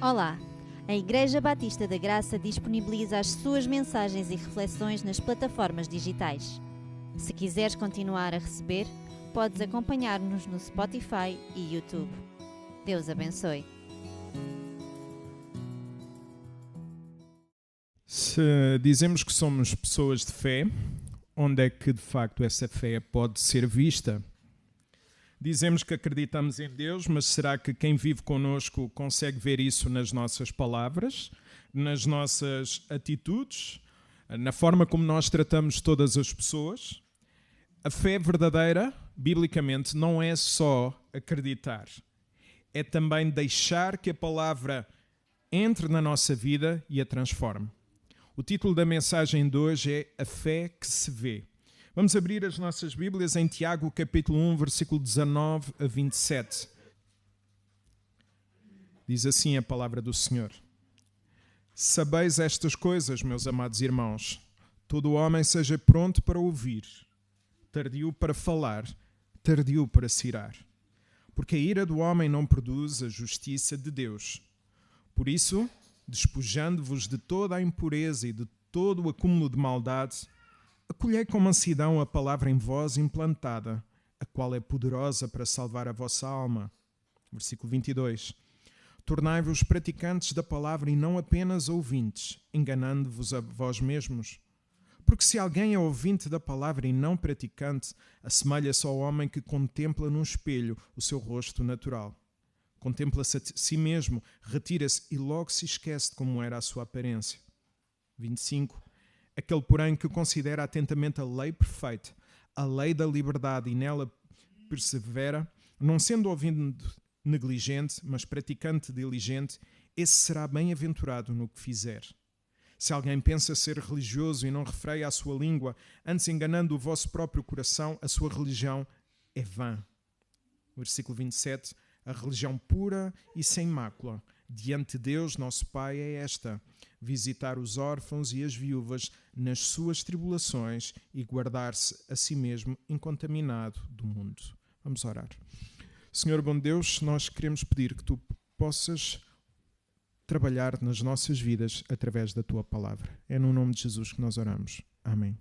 Olá! A Igreja Batista da Graça disponibiliza as suas mensagens e reflexões nas plataformas digitais. Se quiseres continuar a receber, podes acompanhar-nos no Spotify e YouTube. Deus abençoe. Se dizemos que somos pessoas de fé, onde é que de facto essa fé pode ser vista? Dizemos que acreditamos em Deus, mas será que quem vive connosco consegue ver isso nas nossas palavras, nas nossas atitudes, na forma como nós tratamos todas as pessoas? A fé verdadeira, biblicamente, não é só acreditar, é também deixar que a palavra entre na nossa vida e a transforme. O título da mensagem de hoje é A Fé que se Vê. Vamos abrir as nossas Bíblias em Tiago, capítulo 1, versículo 19 a 27. Diz assim a palavra do Senhor. Sabeis estas coisas, meus amados irmãos. Todo homem seja pronto para ouvir, tardio para falar, tardio para se irar. Porque a ira do homem não produz a justiça de Deus. Por isso, despojando-vos de toda a impureza e de todo o acúmulo de maldade, acolhei com mansidão a palavra em vós implantada, a qual é poderosa para salvar a vossa alma. Versículo 22. Tornai-vos praticantes da palavra e não apenas ouvintes, enganando-vos a vós mesmos. Porque se alguém é ouvinte da palavra e não praticante, assemelha-se ao homem que contempla num espelho o seu rosto natural. Contempla-se a si mesmo, retira-se e logo se esquece de como era a sua aparência. 25. Aquele, porém, que considera atentamente a lei perfeita, a lei da liberdade, e nela persevera, não sendo ouvinte negligente, mas praticante diligente, esse será bem-aventurado no que fizer. Se alguém pensa ser religioso e não refreia a sua língua, antes enganando o vosso próprio coração, a sua religião é vã. Versículo 27. A religião pura e sem mácula diante de Deus, nosso Pai, é esta: visitar os órfãos e as viúvas nas suas tribulações e guardar-se a si mesmo incontaminado do mundo. Vamos orar. Senhor bom Deus, nós queremos pedir que Tu possas trabalhar nas nossas vidas através da Tua palavra. É no nome de Jesus que nós oramos. Amém.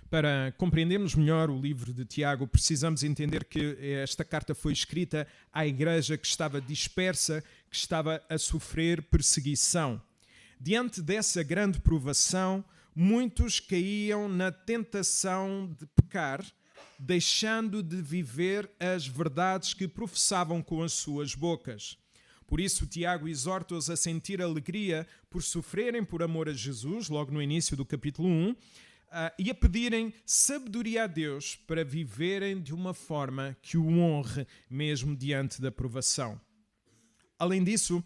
Para compreendermos melhor o livro de Tiago, precisamos entender que esta carta foi escrita à igreja que estava dispersa, que estava a sofrer perseguição. Diante dessa grande provação, muitos caíam na tentação de pecar, deixando de viver as verdades que professavam com as suas bocas. Por isso, Tiago exorta-os a sentir alegria por sofrerem por amor a Jesus, logo no início do capítulo 1, e a pedirem sabedoria a Deus para viverem de uma forma que o honre mesmo diante da provação. Além disso,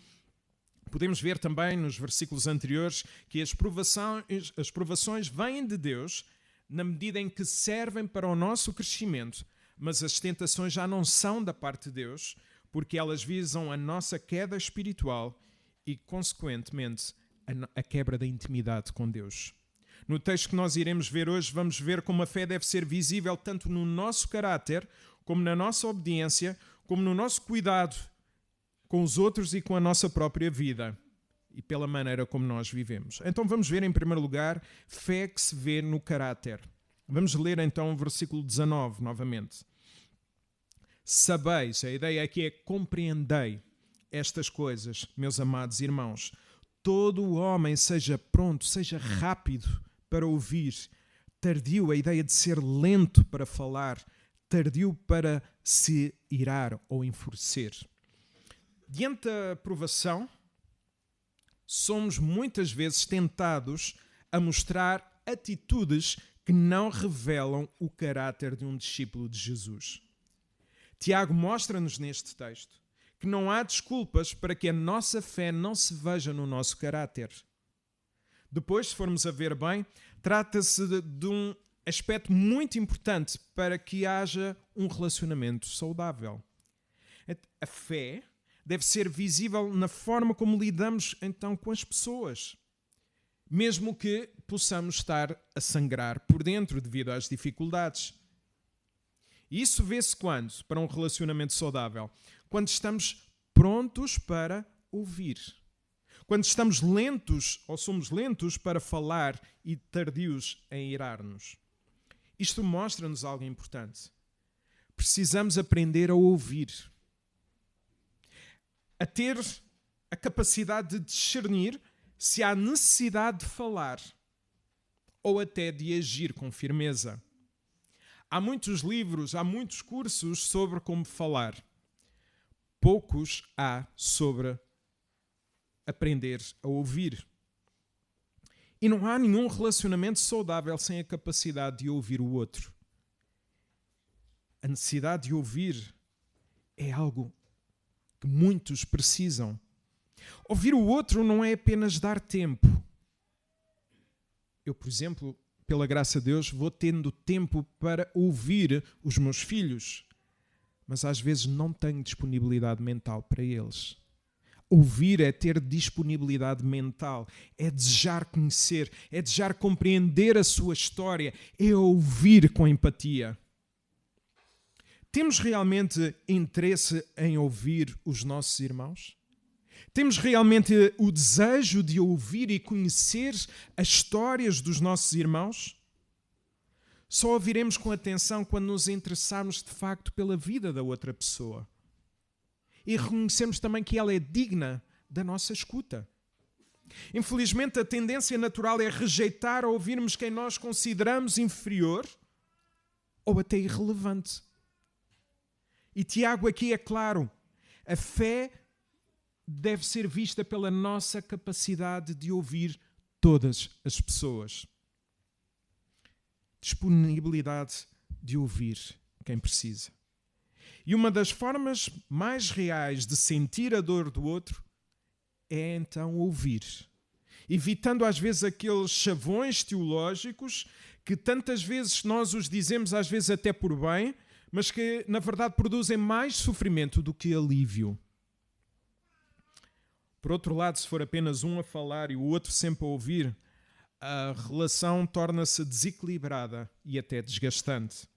podemos ver também nos versículos anteriores que as provações vêm de Deus na medida em que servem para o nosso crescimento, mas as tentações já não são da parte de Deus, porque elas visam a nossa queda espiritual e, consequentemente, a quebra da intimidade com Deus. No texto que nós iremos ver hoje, vamos ver como a fé deve ser visível tanto no nosso caráter, como na nossa obediência, como no nosso cuidado com os outros e com a nossa própria vida e pela maneira como nós vivemos. Então vamos ver em primeiro lugar fé que se vê no caráter. Vamos ler então o versículo 19 novamente. Sabeis, a ideia aqui é compreendei estas coisas, meus amados irmãos. Todo o homem seja pronto, seja rápido para ouvir, tardio, a ideia de ser lento para falar, tardio para se irar ou enfurecer. Diante da provação, somos muitas vezes tentados a mostrar atitudes que não revelam o caráter de um discípulo de Jesus. Tiago mostra-nos neste texto que não há desculpas para que a nossa fé não se veja no nosso caráter. Depois, se formos a ver bem, trata-se de um aspecto muito importante para que haja um relacionamento saudável. A fé deve ser visível na forma como lidamos então com as pessoas, mesmo que possamos estar a sangrar por dentro devido às dificuldades. E isso vê-se quando? Para um relacionamento saudável? Quando estamos prontos para ouvir. Quando estamos lentos ou somos lentos para falar e tardios em irar-nos. Isto mostra-nos algo importante. Precisamos aprender a ouvir. A ter a capacidade de discernir se há necessidade de falar ou até de agir com firmeza. Há muitos livros, há muitos cursos sobre como falar. Poucos há sobre aprender a ouvir. E não há nenhum relacionamento saudável sem a capacidade de ouvir o outro. A necessidade de ouvir é algo que muitos precisam. Ouvir o outro não é apenas dar tempo. Eu, por exemplo, pela graça de Deus, vou tendo tempo para ouvir os meus filhos, mas às vezes não tenho disponibilidade mental para eles. Ouvir é ter disponibilidade mental, é desejar conhecer, é desejar compreender a sua história, é ouvir com empatia. Temos realmente interesse em ouvir os nossos irmãos? Temos realmente o desejo de ouvir e conhecer as histórias dos nossos irmãos? Só ouviremos com atenção quando nos interessarmos de facto pela vida da outra pessoa. E reconhecemos também que ela é digna da nossa escuta. Infelizmente, a tendência natural é rejeitar ou ouvirmos quem nós consideramos inferior ou até irrelevante. E Tiago aqui é claro, a fé deve ser vista pela nossa capacidade de ouvir todas as pessoas. Disponibilidade de ouvir quem precisa. E uma das formas mais reais de sentir a dor do outro é então ouvir. Evitando às vezes aqueles chavões teológicos que tantas vezes nós os dizemos, às vezes até por bem, mas que na verdade produzem mais sofrimento do que alívio. Por outro lado, se for apenas um a falar e o outro sempre a ouvir, a relação torna-se desequilibrada e até desgastante.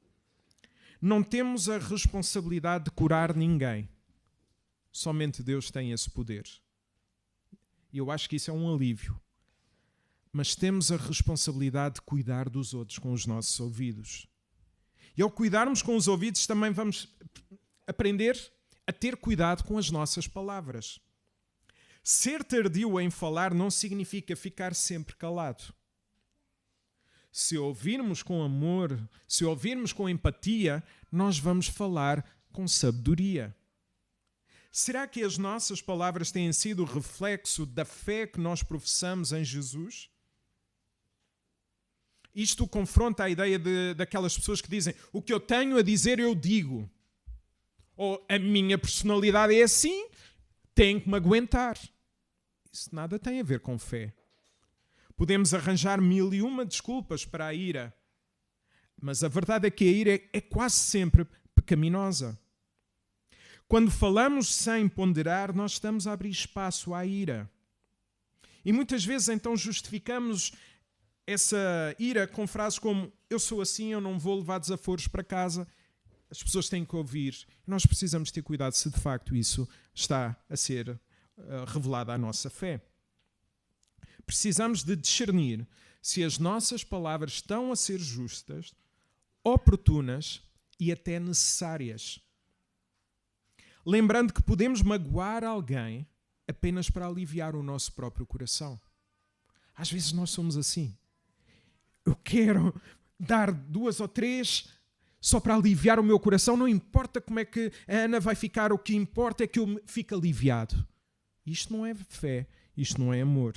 Não temos a responsabilidade de curar ninguém. Somente Deus tem esse poder. E eu acho que isso é um alívio. Mas temos a responsabilidade de cuidar dos outros com os nossos ouvidos. E ao cuidarmos com os ouvidos também vamos aprender a ter cuidado com as nossas palavras. Ser tardio em falar não significa ficar sempre calado. Se ouvirmos com amor, se ouvirmos com empatia, nós vamos falar com sabedoria. Será que as nossas palavras têm sido reflexo da fé que nós professamos em Jesus? Isto confronta a ideia daquelas pessoas que dizem: o que eu tenho a dizer eu digo. Ou a minha personalidade é assim, tenho que me aguentar. Isso nada tem a ver com fé. Podemos arranjar 1001 desculpas para a ira, mas a verdade é que a ira é quase sempre pecaminosa. Quando falamos sem ponderar, nós estamos a abrir espaço à ira. E muitas vezes então justificamos essa ira com frases como: eu sou assim, eu não vou levar desaforos para casa. As pessoas têm que ouvir. Nós precisamos ter cuidado se de facto isso está a ser revelado à nossa fé. Precisamos de discernir se as nossas palavras estão a ser justas, oportunas e até necessárias. Lembrando que podemos magoar alguém apenas para aliviar o nosso próprio coração. Às vezes nós somos assim. Eu quero dar 2 ou 3 só para aliviar o meu coração. Não importa como é que a Ana vai ficar, o que importa é que eu fique aliviado. Isto não é fé, isto não é amor.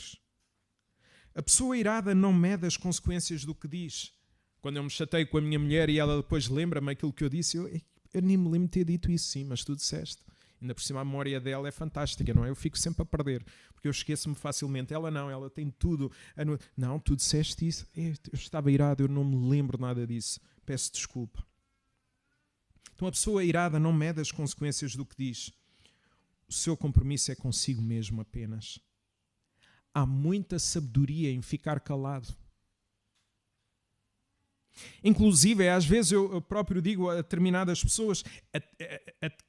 A pessoa irada não mede as consequências do que diz. Quando eu me chateio com a minha mulher e ela depois lembra-me aquilo que eu disse, eu nem me lembro de ter dito isso, sim, mas tu disseste. Ainda por cima a memória dela é fantástica, não é? Eu fico sempre a perder, porque eu esqueço-me facilmente. Ela não, ela tem tudo. Não, tu disseste isso. Eu estava irado, eu não me lembro nada disso. Peço desculpa. Então a pessoa irada não mede as consequências do que diz. O seu compromisso é consigo mesmo apenas. Há muita sabedoria em ficar calado. Inclusive, às vezes eu próprio digo a determinadas pessoas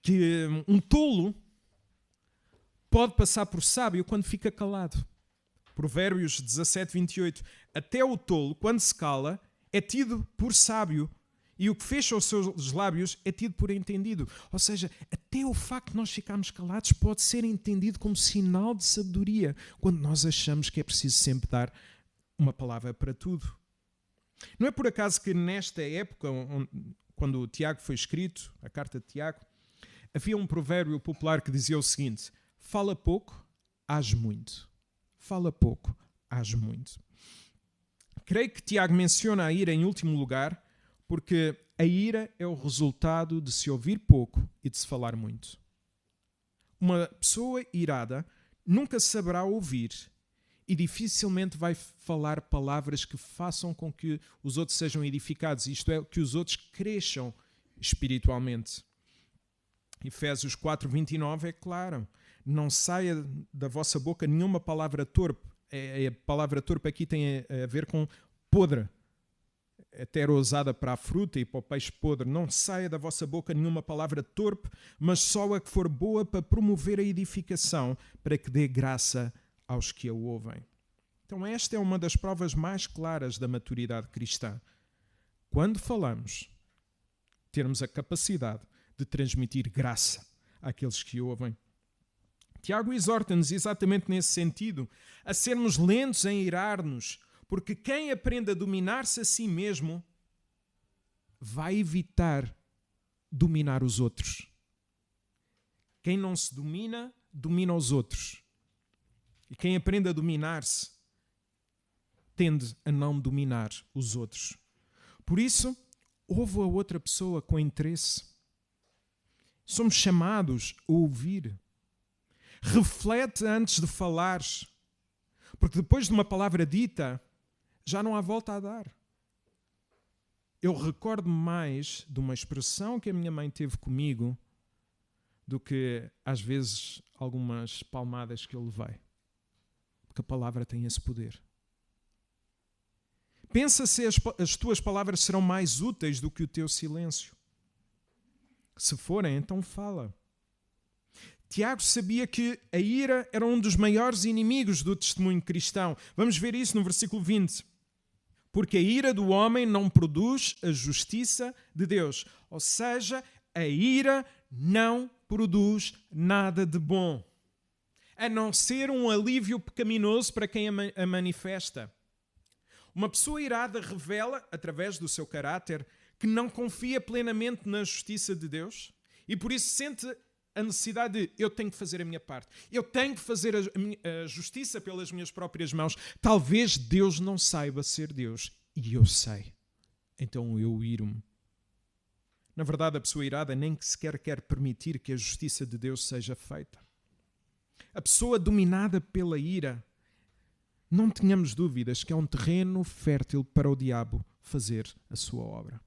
que um tolo pode passar por sábio quando fica calado. Provérbios 17:28. Até o tolo, quando se cala, é tido por sábio, e o que fecha os seus lábios é tido por entendido. Ou seja, até o facto de nós ficarmos calados pode ser entendido como sinal de sabedoria, quando nós achamos que é preciso sempre dar uma palavra para tudo. Não é por acaso que nesta época, quando o Tiago foi escrito, a carta de Tiago, havia um provérbio popular que dizia o seguinte: fala pouco, age muito. Fala pouco, age muito. Creio que Tiago menciona a ira em último lugar, porque a ira é o resultado de se ouvir pouco e de se falar muito. Uma pessoa irada nunca saberá ouvir e dificilmente vai falar palavras que façam com que os outros sejam edificados, isto é, que os outros cresçam espiritualmente. Efésios 4:29 é claro: não saia da vossa boca nenhuma palavra torpe. A palavra torpe aqui tem a ver com podre, até era usada para a fruta e para o peixe podre. Não saia da vossa boca nenhuma palavra torpe, mas só a que for boa para promover a edificação, para que dê graça aos que a ouvem. Então esta é uma das provas mais claras da maturidade cristã. Quando falamos, termos a capacidade de transmitir graça àqueles que ouvem. Tiago exorta-nos exatamente nesse sentido, a sermos lentos em irar-nos, porque quem aprende a dominar-se a si mesmo vai evitar dominar os outros. Quem não se domina, domina os outros. E quem aprende a dominar-se tende a não dominar os outros. Por isso, ouve a outra pessoa com interesse. Somos chamados a ouvir. Reflete antes de falares, porque depois de uma palavra dita, já não há volta a dar. Eu recordo mais de uma expressão que a minha mãe teve comigo do que, às vezes, algumas palmadas que eu levei. Porque a palavra tem esse poder. Pensa se as tuas palavras serão mais úteis do que o teu silêncio. Se forem, então fala. Tiago sabia que a ira era um dos maiores inimigos do testemunho cristão. Vamos ver isso no versículo 20. Porque a ira do homem não produz a justiça de Deus. Ou seja, a ira não produz nada de bom, a não ser um alívio pecaminoso para quem a manifesta. Uma pessoa irada revela, através do seu caráter, que não confia plenamente na justiça de Deus e por isso sente a necessidade de: eu tenho que fazer a minha parte, eu tenho que fazer a justiça pelas minhas próprias mãos. Talvez Deus não saiba ser Deus e eu sei, então eu iro-me. Na verdade, a pessoa irada nem sequer quer permitir que a justiça de Deus seja feita. A pessoa dominada pela ira, não tenhamos dúvidas que é um terreno fértil para o diabo fazer a sua obra.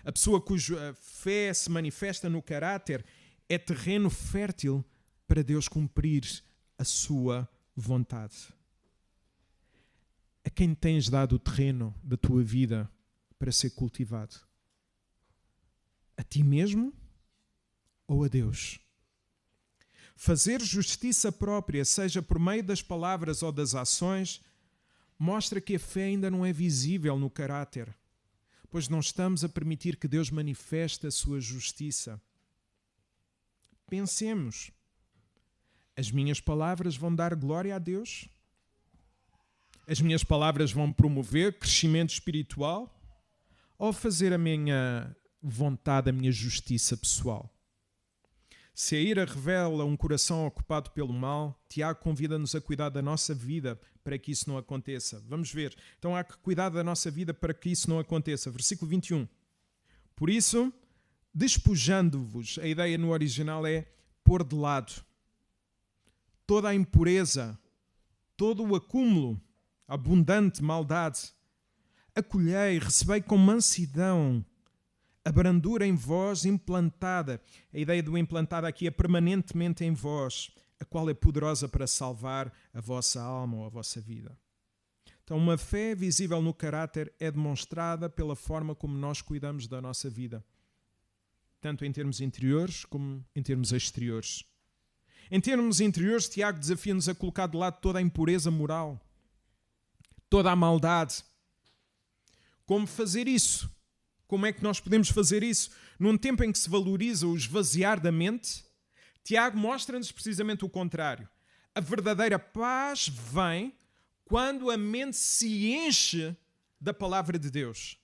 A pessoa cuja fé se manifesta no caráter é terreno fértil para Deus cumprir a sua vontade. A quem tens dado o terreno da tua vida para ser cultivado? A ti mesmo ou a Deus? Fazer justiça própria, seja por meio das palavras ou das ações, mostra que a fé ainda não é visível no caráter, pois não estamos a permitir que Deus manifeste a sua justiça. Pensemos, as minhas palavras vão dar glória a Deus? As minhas palavras vão promover crescimento espiritual? Ou fazer a minha vontade, a minha justiça pessoal? Se a ira revela um coração ocupado pelo mal, Tiago convida-nos a cuidar da nossa vida para que isso não aconteça. Vamos ver. Então há que cuidar da nossa vida para que isso não aconteça. Versículo 21. Por isso, despojando-vos, a ideia no original é pôr de lado toda a impureza, todo o acúmulo, abundante maldade. Acolhei, recebei com mansidão a brandura em vós implantada. A ideia do implantada aqui é permanentemente em vós, a qual é poderosa para salvar a vossa alma ou a vossa vida. Então, uma fé visível no caráter é demonstrada pela forma como nós cuidamos da nossa vida, tanto em termos interiores como em termos exteriores. Em termos interiores, Tiago desafia-nos a colocar de lado toda a impureza moral, toda a maldade. Como fazer isso? Como é que nós podemos fazer isso? Num tempo em que se valoriza o esvaziar da mente, Tiago mostra-nos precisamente o contrário. A verdadeira paz vem quando a mente se enche da palavra de Deus.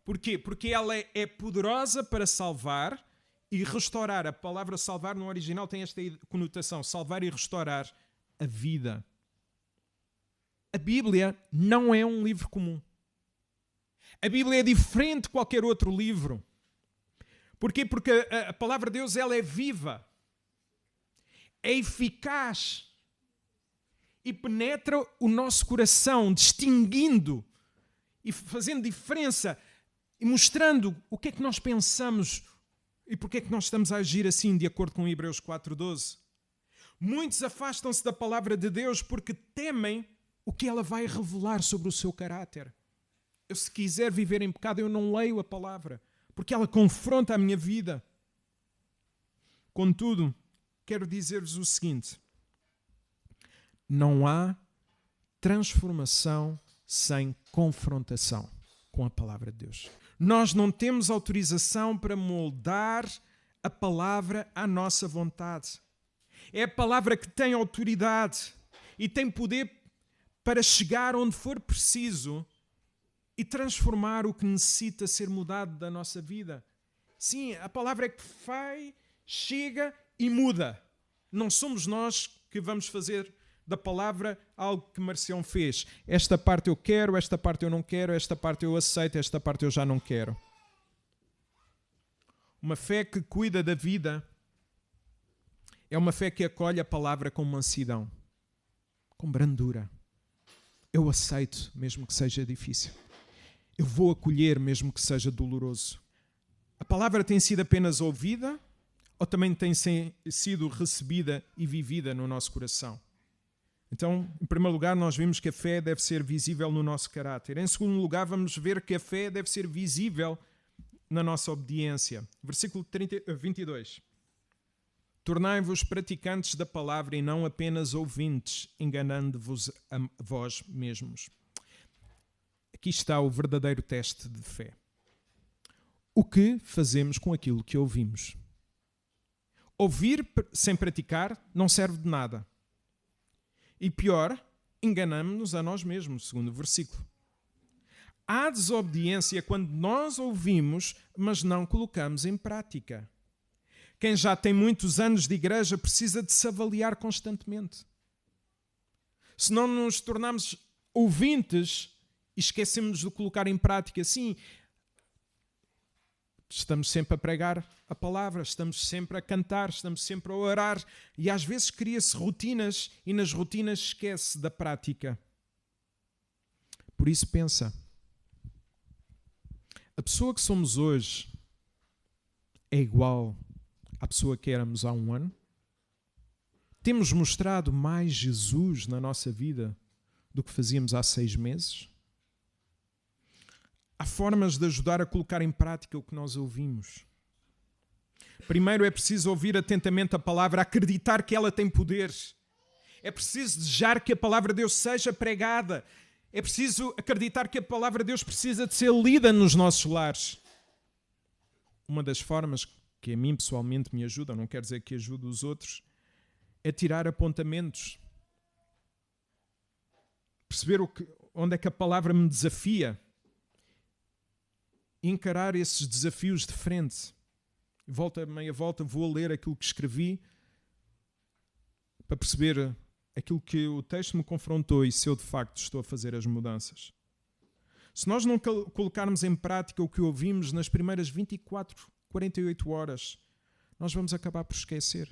Porquê? Porque ela é poderosa para salvar e restaurar. A palavra salvar no original tem esta conotação, salvar e restaurar a vida. A Bíblia não é um livro comum. A Bíblia é diferente de qualquer outro livro. Porquê? Porque a palavra de Deus ela é viva, é eficaz e penetra o nosso coração, distinguindo e fazendo diferença e mostrando o que é que nós pensamos e porque é que nós estamos a agir assim, de acordo com Hebreus 4:12. Muitos afastam-se da palavra de Deus porque temem o que ela vai revelar sobre o seu caráter. Eu, se quiser viver em pecado, eu não leio a palavra, porque ela confronta a minha vida. Contudo, quero dizer-vos o seguinte: não há transformação sem confrontação com a palavra de Deus. Nós não temos autorização para moldar a palavra à nossa vontade. É a palavra que tem autoridade e tem poder para chegar onde for preciso e transformar o que necessita ser mudado da nossa vida. Sim, a palavra é que vai, chega e muda. Não somos nós que vamos fazer da palavra algo que Marcião fez. Esta parte eu quero, esta parte eu não quero, esta parte eu aceito, esta parte eu já não quero. Uma fé que cuida da vida é uma fé que acolhe a palavra com mansidão, com brandura. Eu aceito, mesmo que seja difícil. Eu vou acolher, mesmo que seja doloroso. A palavra tem sido apenas ouvida ou também tem sido recebida e vivida no nosso coração? Então, em primeiro lugar, nós vimos que a fé deve ser visível no nosso caráter. Em segundo lugar, vamos ver que a fé deve ser visível na nossa obediência. Versículo 22. Tornai-vos praticantes da palavra e não apenas ouvintes, enganando-vos a vós mesmos. Aqui está o verdadeiro teste de fé. O que fazemos com aquilo que ouvimos? Ouvir sem praticar não serve de nada. E pior, enganamos-nos a nós mesmos, segundo o versículo. Há desobediência quando nós ouvimos, mas não colocamos em prática. Quem já tem muitos anos de igreja precisa de se avaliar constantemente. Se não nos tornarmos ouvintes e esquecemos de colocar em prática, sim, estamos sempre a pregar a palavra, estamos sempre a cantar, estamos sempre a orar e às vezes cria-se rotinas e nas rotinas esquece da prática. Por isso pensa, a pessoa que somos hoje é igual à pessoa que éramos há um ano? Temos mostrado mais Jesus na nossa vida do que fazíamos há 6 meses? Há formas de ajudar a colocar em prática o que nós ouvimos. Primeiro é preciso ouvir atentamente a palavra, acreditar que ela tem poder. É preciso desejar que a palavra de Deus seja pregada. É preciso acreditar que a palavra de Deus precisa de ser lida nos nossos lares. Uma das formas que a mim pessoalmente me ajuda, não quer dizer que ajude os outros, é tirar apontamentos. Perceber onde é que a palavra me desafia. Encarar esses desafios de frente. Volta, meia volta, vou ler aquilo que escrevi para perceber aquilo que o texto me confrontou e se eu de facto estou a fazer as mudanças. Se nós não colocarmos em prática o que ouvimos nas primeiras 24, 48 horas, nós vamos acabar por esquecer.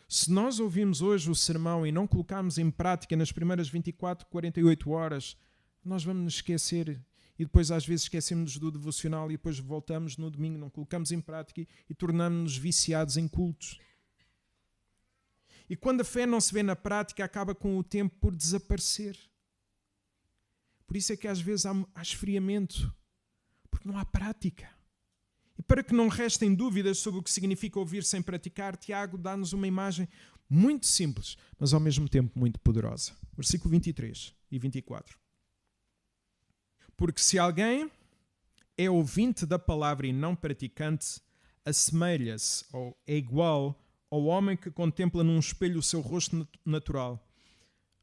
Se nós ouvimos hoje o sermão e não colocarmos em prática nas primeiras 24, 48 horas, nós vamos nos esquecer. E depois às vezes esquecemos do devocional e depois voltamos no domingo, não colocamos em prática e tornamos-nos viciados em cultos. E quando a fé não se vê na prática, acaba com o tempo por desaparecer. Por isso é que às vezes há esfriamento, porque não há prática. E para que não restem dúvidas sobre o que significa ouvir sem praticar, Tiago dá-nos uma imagem muito simples, mas ao mesmo tempo muito poderosa. Versículo 23 e 24. Porque se alguém é ouvinte da palavra e não praticante, assemelha-se ou é igual ao homem que contempla num espelho o seu rosto natural.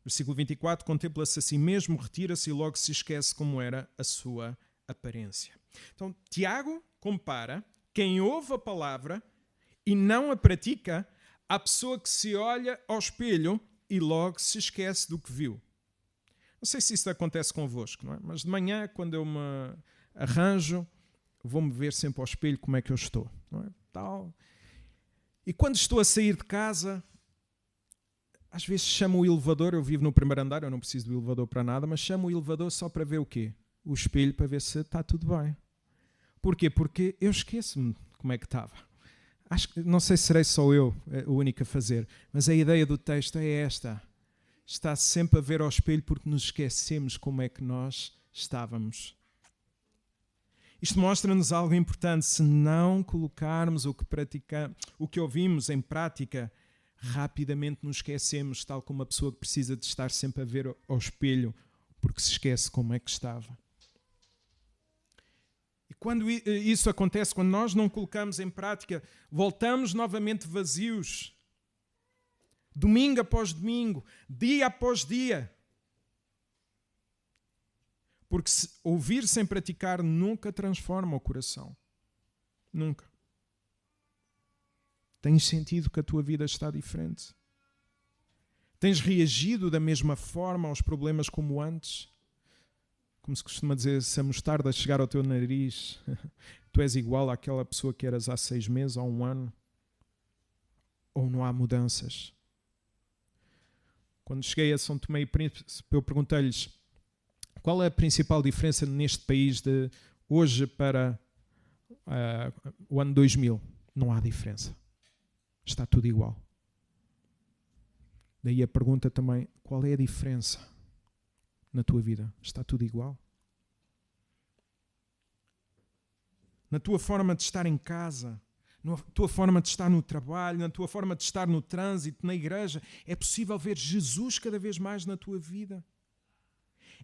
Versículo 24, contempla-se a si mesmo, retira-se e logo se esquece como era a sua aparência. Então, Tiago compara quem ouve a palavra e não a pratica à pessoa que se olha ao espelho e logo se esquece do que viu. Não sei se isso acontece convosco, não é? Mas de manhã, quando eu me arranjo, vou-me ver sempre ao espelho como é que eu estou. Não é? Tal. E quando estou a sair de casa, às vezes chamo o elevador, eu vivo no primeiro andar, eu não preciso do elevador para nada, mas chamo o elevador só para ver o quê? O espelho, para ver se está tudo bem. Porquê? Porque eu esqueço-me como é que estava. Não sei se serei só eu o único a fazer, mas a ideia do texto é esta. Está sempre a ver ao espelho porque nos esquecemos como é que nós estávamos. Isto mostra-nos algo importante. Se não colocarmos o que ouvimos em prática, rapidamente nos esquecemos, tal como uma pessoa que precisa de estar sempre a ver ao espelho, porque se esquece como é que estava. E quando isso acontece, quando nós não colocamos em prática, voltamos novamente vazios. Domingo após domingo, dia após dia. Porque ouvir sem praticar nunca transforma o coração. Nunca. Tens sentido que a tua vida está diferente? Tens reagido da mesma forma aos problemas como antes? Como se costuma dizer, se a mostarda chegar ao teu nariz, tu és igual àquela pessoa que eras há 6 meses ou 1 ano? Ou não há mudanças? Quando cheguei a São Tomé e Príncipe, eu perguntei-lhes qual é a principal diferença neste país de hoje para o ano 2000. Não há diferença. Está tudo igual. Daí a pergunta também, qual é a diferença na tua vida? Está tudo igual? Na tua forma de estar em casa, na tua forma de estar no trabalho, na tua forma de estar no trânsito, na igreja, é possível ver Jesus cada vez mais na tua vida?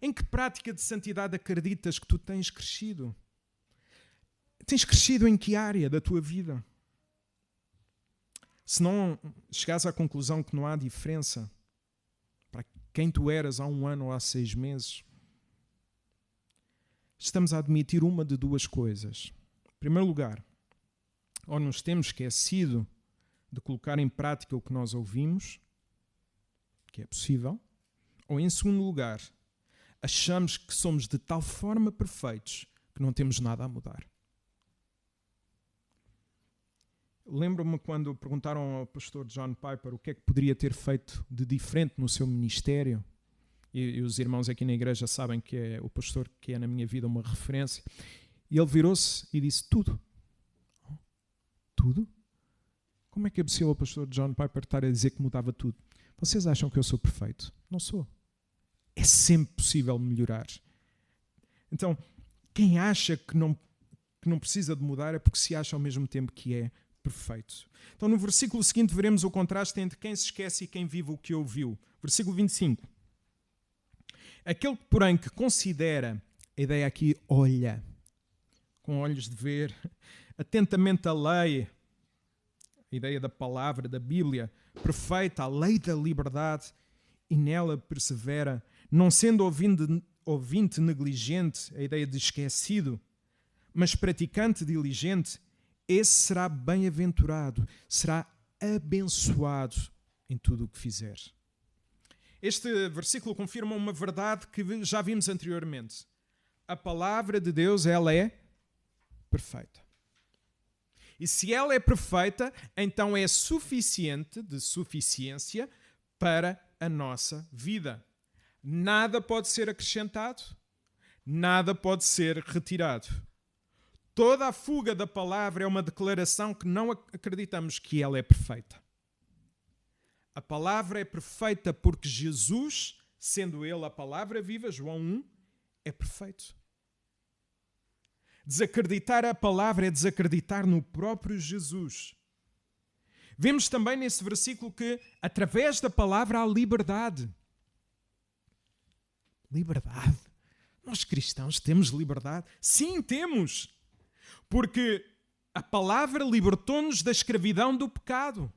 Em que prática de santidade acreditas que tu tens crescido? Tens crescido em que área da tua vida? Se não chegares à conclusão que não há diferença para quem tu eras há 1 ano ou há 6 meses, estamos a admitir uma de 2 coisas. Em primeiro lugar, ou nos temos esquecido de colocar em prática o que nós ouvimos, que é possível, ou em segundo lugar, achamos que somos de tal forma perfeitos que não temos nada a mudar. Lembro-me quando perguntaram ao pastor John Piper o que é que poderia ter feito de diferente no seu ministério. E os irmãos aqui na igreja sabem que é o pastor que é na minha vida uma referência. E ele virou-se e disse, tudo. Tudo? Como é que é possível o pastor John Piper estar a dizer que mudava tudo? Vocês acham que eu sou perfeito? Não sou. É sempre possível melhorar. Então, quem acha que não precisa de mudar é porque se acha ao mesmo tempo que é perfeito. Então, no versículo seguinte, veremos o contraste entre quem se esquece e quem vive o que ouviu. Versículo 25. Aquele, porém, que considera, a ideia aqui, olha, com olhos de ver, atentamente a lei, a ideia da palavra, da Bíblia, perfeita, a lei da liberdade, e nela persevera, não sendo ouvinte negligente, a ideia de esquecido, mas praticante diligente, esse será bem-aventurado, será abençoado em tudo o que fizer. Este versículo confirma uma verdade que já vimos anteriormente. A palavra de Deus, ela é perfeita. E se ela é perfeita, então é suficiente, de suficiência, para a nossa vida. Nada pode ser acrescentado, nada pode ser retirado. Toda a fuga da palavra é uma declaração que não acreditamos que ela é perfeita. A palavra é perfeita porque Jesus, sendo Ele a palavra viva, João 1, é perfeito. Desacreditar a palavra é desacreditar no próprio Jesus. Vemos também nesse versículo que, através da palavra, há liberdade. Liberdade? Nós cristãos temos liberdade? Sim, temos. Porque a palavra libertou-nos da escravidão do pecado.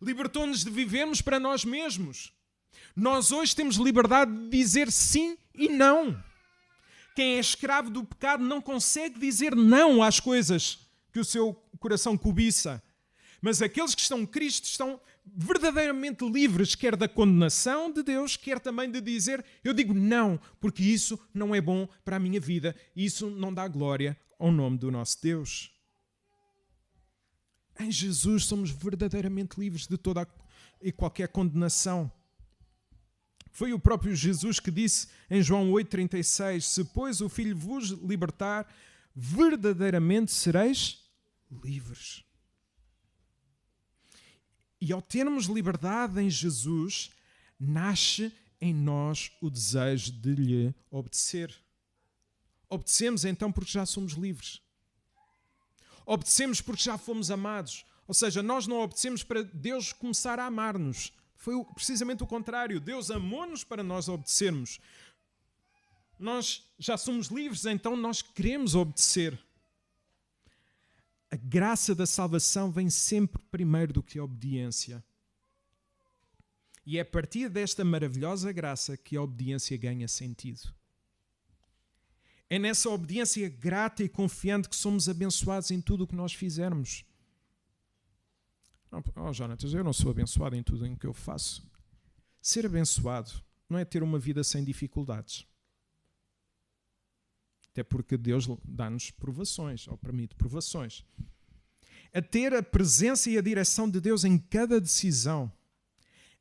Libertou-nos de vivermos para nós mesmos. Nós hoje temos liberdade de dizer sim e não. Quem é escravo do pecado não consegue dizer não às coisas que o seu coração cobiça. Mas aqueles que estão em Cristo estão verdadeiramente livres, quer da condenação de Deus, quer também de dizer, eu digo não, porque isso não é bom para a minha vida, isso não dá glória ao nome do nosso Deus. Em Jesus somos verdadeiramente livres de toda e qualquer condenação. Foi o próprio Jesus que disse em João 8,36, se pois o Filho vos libertar, verdadeiramente sereis livres. E ao termos liberdade em Jesus, nasce em nós o desejo de lhe obedecer. Obedecemos então porque já somos livres. Obedecemos porque já fomos amados. Ou seja, nós não obedecemos para Deus começar a amar-nos. Foi precisamente o contrário. Deus amou-nos para nós obedecermos. Nós já somos livres, então nós queremos obedecer. A graça da salvação vem sempre primeiro do que a obediência. E é a partir desta maravilhosa graça que a obediência ganha sentido. É nessa obediência grata e confiante que somos abençoados em tudo o que nós fizermos. Oh, Jonatas, eu não sou abençoado em tudo o que eu faço. Ser abençoado não é ter uma vida sem dificuldades. Até porque Deus dá-nos provações, ou permite provações. É ter a presença e a direção de Deus em cada decisão,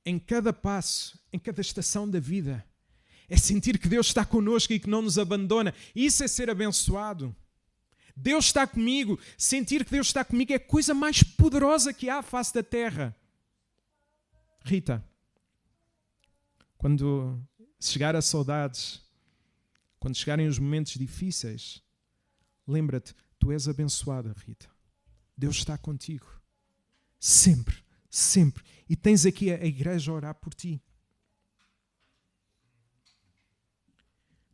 em cada passo, em cada estação da vida. É sentir que Deus está connosco e que não nos abandona. Isso é ser abençoado. Deus está comigo. Sentir que Deus está comigo é a coisa mais poderosa que há à face da terra. Rita, quando chegar a saudades, quando chegarem os momentos difíceis, lembra-te, tu és abençoada, Rita. Deus está contigo. Sempre, sempre. E tens aqui a igreja a orar por ti.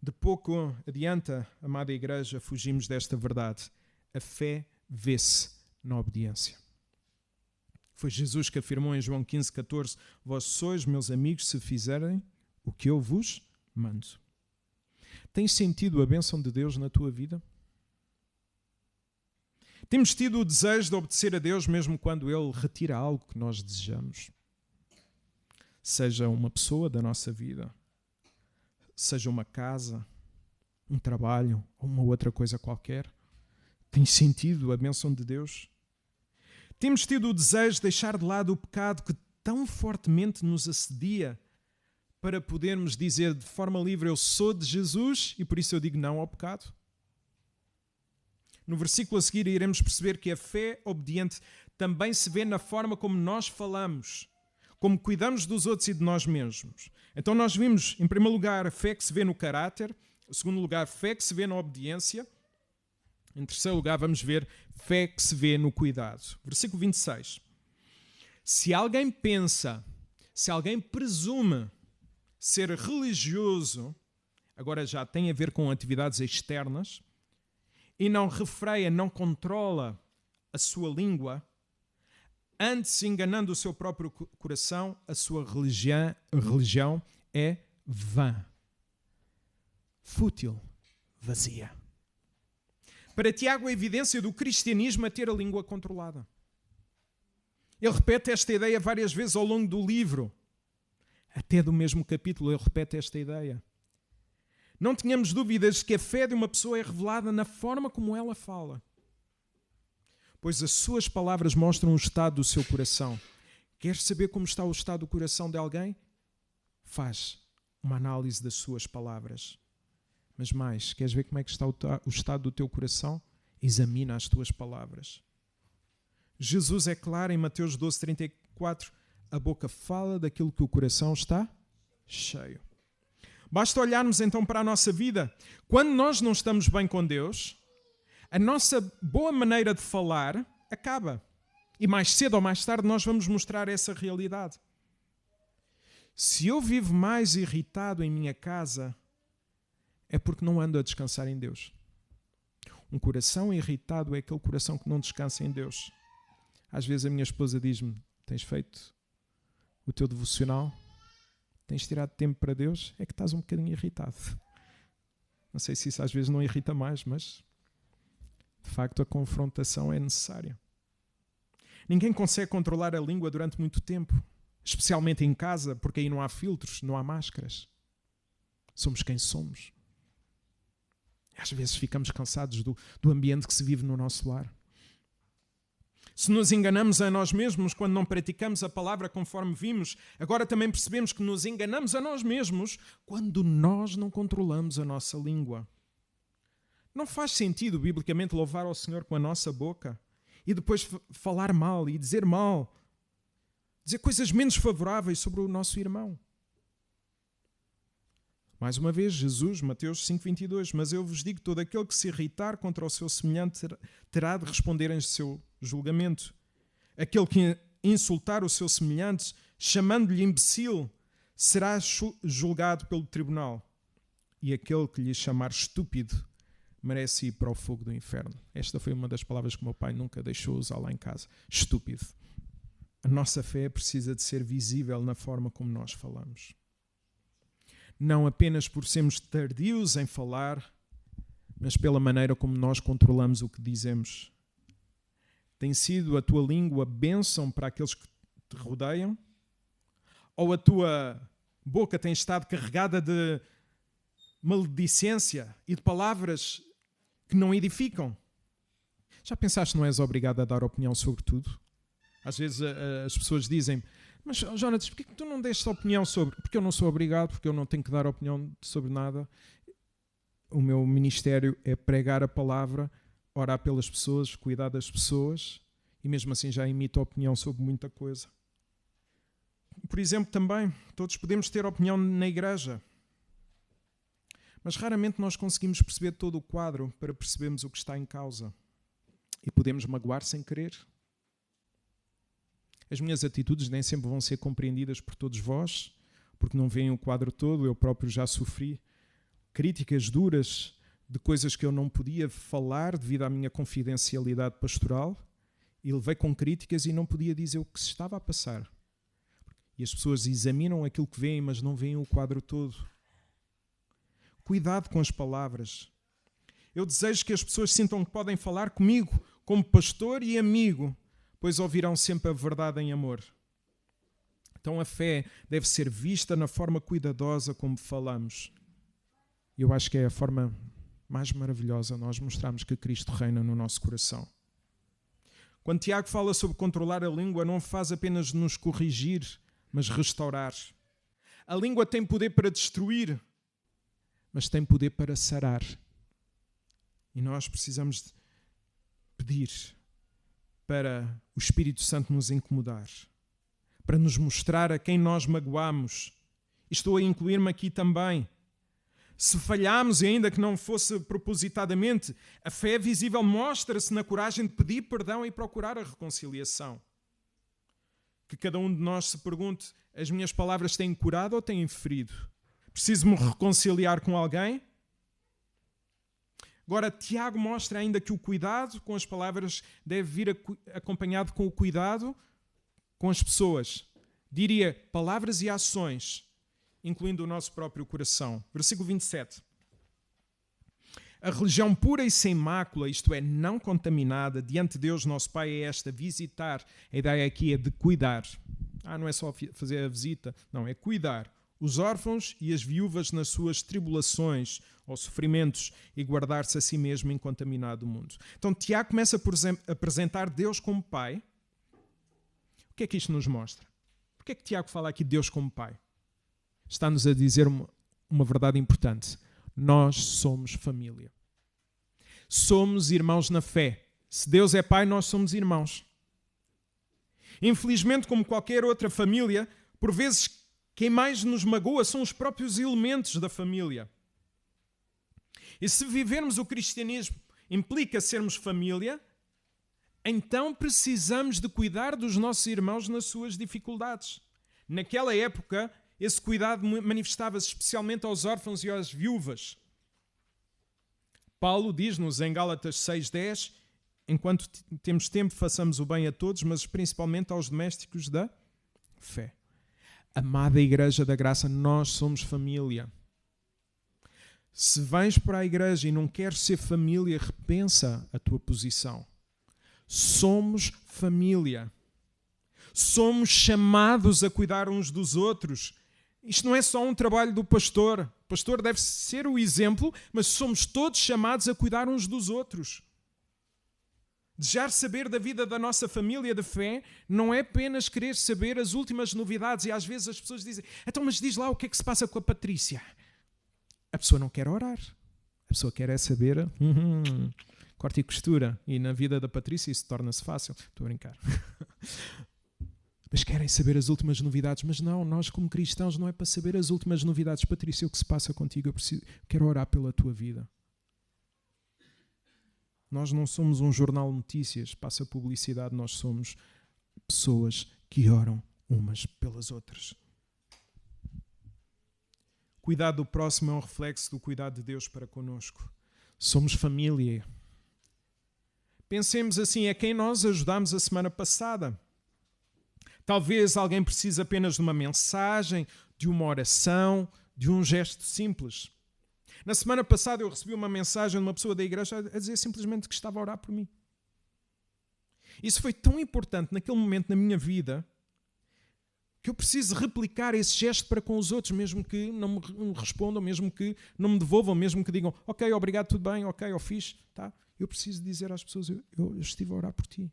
De pouco adianta, amada igreja, fugimos desta verdade. A fé vê-se na obediência. Foi Jesus que afirmou em João 15,14: vós sois meus amigos se fizerem o que eu vos mando. Tens sentido a bênção de Deus na tua vida? Temos tido o desejo de obedecer a Deus mesmo quando Ele retira algo que nós desejamos? Seja uma pessoa da nossa vida, seja uma casa, um trabalho ou uma outra coisa qualquer. Tens sentido a bênção de Deus? Temos tido o desejo de deixar de lado o pecado que tão fortemente nos assedia para podermos dizer de forma livre, eu sou de Jesus e por isso eu digo não ao pecado? No versículo a seguir iremos perceber que a fé obediente também se vê na forma como nós falamos, como cuidamos dos outros e de nós mesmos. Então nós vimos, em primeiro lugar, a fé que se vê no caráter. Em segundo lugar, a fé que se vê na obediência. Em terceiro lugar, vamos ver fé que se vê no cuidado. Versículo 26. Se alguém pensa, se alguém presume ser religioso, agora já tem a ver com atividades externas, e não refreia, não controla a sua língua, antes enganando o seu próprio coração, a sua religião é vã, fútil, vazia. Para Tiago, a evidência do cristianismo é ter a língua controlada. Ele repete esta ideia várias vezes ao longo do livro. Até do mesmo capítulo ele repete esta ideia. Não tenhamos dúvidas que a fé de uma pessoa é revelada na forma como ela fala. Pois as suas palavras mostram o estado do seu coração. Queres saber como está o estado do coração de alguém? Faz uma análise das suas palavras. Mas mais, queres ver como é que está o estado do teu coração? Examina as tuas palavras. Jesus é claro em Mateus 12,34. A boca fala daquilo que o coração está cheio. Basta olharmos então para a nossa vida. Quando nós não estamos bem com Deus, a nossa boa maneira de falar acaba. E mais cedo ou mais tarde nós vamos mostrar essa realidade. Se eu vivo mais irritado em minha casa, é porque não ando a descansar em Deus. Um coração irritado é aquele coração que não descansa em Deus. Às vezes a minha esposa diz-me: tens feito o teu devocional? Tens tirado tempo para Deus? É que estás um bocadinho irritado. Não sei se isso às vezes não irrita mais, mas de facto a confrontação é necessária. Ninguém consegue controlar a língua durante muito tempo, especialmente em casa, porque aí não há filtros, não há máscaras. Somos quem somos. Às vezes ficamos cansados do ambiente que se vive no nosso lar. Se nos enganamos a nós mesmos quando não praticamos a palavra conforme vimos, agora também percebemos que nos enganamos a nós mesmos quando nós não controlamos a nossa língua. Não faz sentido, biblicamente, louvar ao Senhor com a nossa boca e depois falar mal e dizer mal, dizer coisas menos favoráveis sobre o nosso irmão. Mais uma vez, Jesus, Mateus 5,22, mas eu vos digo, todo aquele que se irritar contra o seu semelhante terá de responder em seu julgamento. Aquele que insultar o seu semelhante, chamando-lhe imbecil, será julgado pelo tribunal. E aquele que lhe chamar estúpido, merece ir para o fogo do inferno. Esta foi uma das palavras que o meu pai nunca deixou usar lá em casa. Estúpido. A nossa fé precisa de ser visível na forma como nós falamos. Não apenas por sermos tardios em falar, mas pela maneira como nós controlamos o que dizemos. Tem sido a tua língua bênção para aqueles que te rodeiam? Ou a tua boca tem estado carregada de maledicência e de palavras que não edificam? Já pensaste que não és obrigado a dar opinião sobre tudo? Às vezes as pessoas dizem: mas Jonas, porquê que tu não deste opinião sobre? Porque eu não sou obrigado, porque eu não tenho que dar opinião sobre nada. O meu ministério é pregar a palavra, orar pelas pessoas, cuidar das pessoas, e mesmo assim já emito opinião sobre muita coisa. Por exemplo, também, todos podemos ter opinião na igreja, mas raramente nós conseguimos perceber todo o quadro para percebermos o que está em causa. E podemos magoar sem querer. As minhas atitudes nem sempre vão ser compreendidas por todos vós, porque não veem o quadro todo. Eu próprio já sofri críticas duras de coisas que eu não podia falar devido à minha confidencialidade pastoral, e levei com críticas e não podia dizer o que se estava a passar. E as pessoas examinam aquilo que veem, mas não veem o quadro todo. Cuidado com as palavras. Eu desejo que as pessoas sintam que podem falar comigo como pastor e amigo, pois ouvirão sempre a verdade em amor. Então a fé deve ser vista na forma cuidadosa como falamos. Eu acho que é a forma mais maravilhosa nós mostrarmos que Cristo reina no nosso coração. Quando Tiago fala sobre controlar a língua, não faz apenas nos corrigir, mas restaurar. A língua tem poder para destruir, mas tem poder para sarar. E nós precisamos pedir para o Espírito Santo nos incomodar, para nos mostrar a quem nós magoamos. E estou a incluir-me aqui também. Se falhamos, e ainda que não fosse propositadamente, a fé visível mostra-se na coragem de pedir perdão e procurar a reconciliação. Que cada um de nós se pergunte: as minhas palavras têm curado ou têm ferido? Preciso-me reconciliar com alguém? Agora, Tiago mostra ainda que o cuidado com as palavras deve vir acompanhado com o cuidado com as pessoas. Diria palavras e ações, incluindo o nosso próprio coração. Versículo 27. A religião pura e sem mácula, isto é, não contaminada, diante de Deus nosso Pai, é esta: visitar. A ideia aqui é de cuidar. Não é só fazer a visita, não, é cuidar os órfãos e as viúvas nas suas tribulações ou sofrimentos e guardar-se a si mesmo incontaminado do mundo. Então Tiago começa por apresentar Deus como Pai. O que é que isto nos mostra? Por que é que Tiago fala aqui de Deus como Pai? Está-nos a dizer uma verdade importante. Nós somos família. Somos irmãos na fé. Se Deus é Pai, nós somos irmãos. Infelizmente, como qualquer outra família, por vezes Quem mais nos magoa são os próprios elementos da família. E se vivermos o cristianismo implica sermos família, então precisamos de cuidar dos nossos irmãos nas suas dificuldades. Naquela época, esse cuidado manifestava-se especialmente aos órfãos e às viúvas. Paulo diz-nos em Gálatas 6:10, enquanto temos tempo, façamos o bem a todos, mas principalmente aos domésticos da fé. Amada Igreja da Graça, nós somos família. Se vens para a igreja e não queres ser família, repensa a tua posição. Somos família. Somos chamados a cuidar uns dos outros. Isto não é só um trabalho do pastor. O pastor deve ser o exemplo, mas somos todos chamados a cuidar uns dos outros. Desejar saber da vida da nossa família de fé não é apenas querer saber as últimas novidades. E às vezes as pessoas dizem, então mas diz lá o que é que se passa com a Patrícia. A pessoa não quer orar. A pessoa quer é saber corte e costura. E na vida da Patrícia isso torna-se fácil. Estou a brincar. Mas querem saber as últimas novidades. Mas não, nós como cristãos não é para saber as últimas novidades. Patrícia, o que se passa contigo? Eu quero orar pela tua vida. Nós não somos um jornal de notícias, passa publicidade. Nós somos pessoas que oram umas pelas outras. Cuidado do próximo é um reflexo do cuidado de Deus para conosco. Somos família. Pensemos assim, é quem nós ajudámos a semana passada. Talvez alguém precise apenas de uma mensagem, de uma oração, de um gesto simples. Na semana passada eu recebi uma mensagem de uma pessoa da igreja a dizer simplesmente que estava a orar por mim. Isso foi tão importante naquele momento na minha vida que eu preciso replicar esse gesto para com os outros, mesmo que não me respondam, mesmo que não me devolvam, mesmo que digam, ok, obrigado, tudo bem, ok, eu fiz. Tá? Eu preciso dizer às pessoas, eu estive a orar por ti.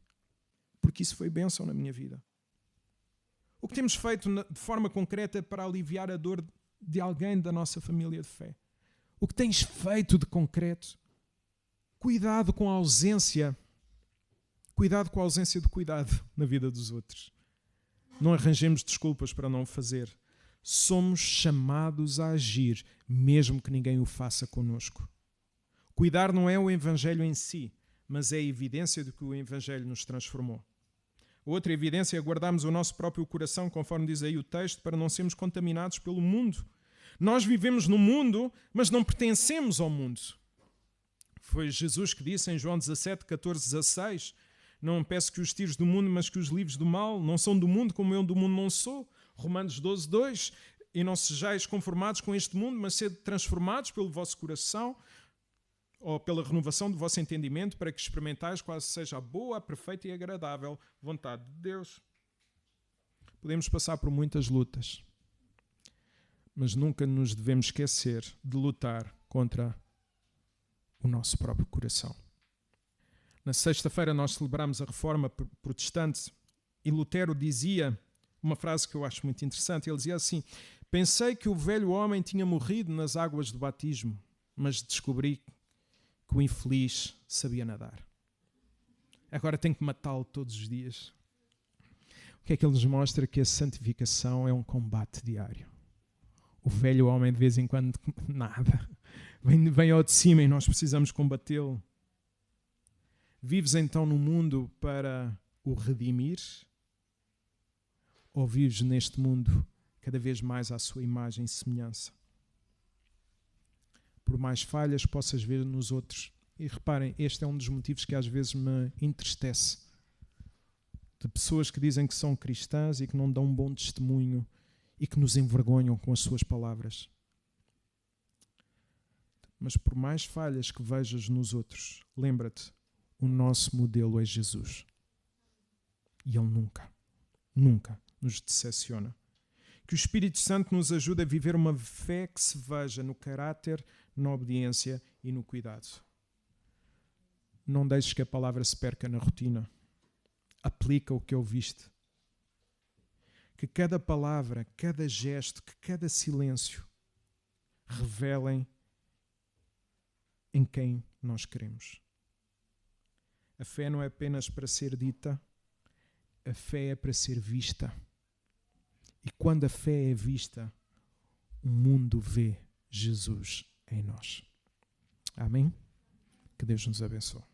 Porque isso foi bênção na minha vida. O que temos feito de forma concreta para aliviar a dor de alguém da nossa família de fé? O que tens feito de concreto? Cuidado com a ausência. Cuidado com a ausência de cuidado na vida dos outros. Não arranjemos desculpas para não o fazer. Somos chamados a agir, mesmo que ninguém o faça connosco. Cuidar não é o Evangelho em si, mas é a evidência de que o Evangelho nos transformou. Outra evidência é guardarmos o nosso próprio coração, conforme diz aí o texto, para não sermos contaminados pelo mundo. Nós vivemos no mundo, mas não pertencemos ao mundo. Foi Jesus que disse em João 17, 14, 16... Não peço que os tires do mundo, mas que os livres do mal. Não são do mundo, como eu do mundo não sou. Romanos 12, 2. E não sejais conformados com este mundo, mas sede transformados pelo vosso coração ou pela renovação do vosso entendimento, para que experimentais qual seja a boa, a perfeita e agradável vontade de Deus. Podemos passar por muitas lutas, mas nunca nos devemos esquecer de lutar contra o nosso próprio coração. Na sexta-feira nós celebramos a Reforma Protestante e Lutero dizia uma frase que eu acho muito interessante. Ele dizia assim, pensei que o velho homem tinha morrido nas águas do batismo, mas descobri que o infeliz sabia nadar. Agora tenho que matá-lo todos os dias. O que é que ele nos mostra? Que a santificação é um combate diário. O velho homem de vez em quando nada. Vem ao de cima e nós precisamos combatê-lo. Vives então no mundo para o redimir? Ou vives neste mundo cada vez mais à sua imagem e semelhança? Por mais falhas possas ver nos outros. E reparem, este é um dos motivos que às vezes me entristece. De pessoas que dizem que são cristãs e que não dão um bom testemunho e que nos envergonham com as suas palavras. Mas por mais falhas que vejas nos outros, lembra-te, o nosso modelo é Jesus. E Ele nunca nos decepciona. Que o Espírito Santo nos ajude a viver uma fé que se veja no caráter, na obediência e no cuidado. Não deixes que a palavra se perca na rotina. Aplica o que ouviste. Que cada palavra, cada gesto, que cada silêncio revelem em quem nós queremos. A fé não é apenas para ser dita, a fé é para ser vista. E quando a fé é vista, o mundo vê Jesus em nós. Amém? Que Deus nos abençoe.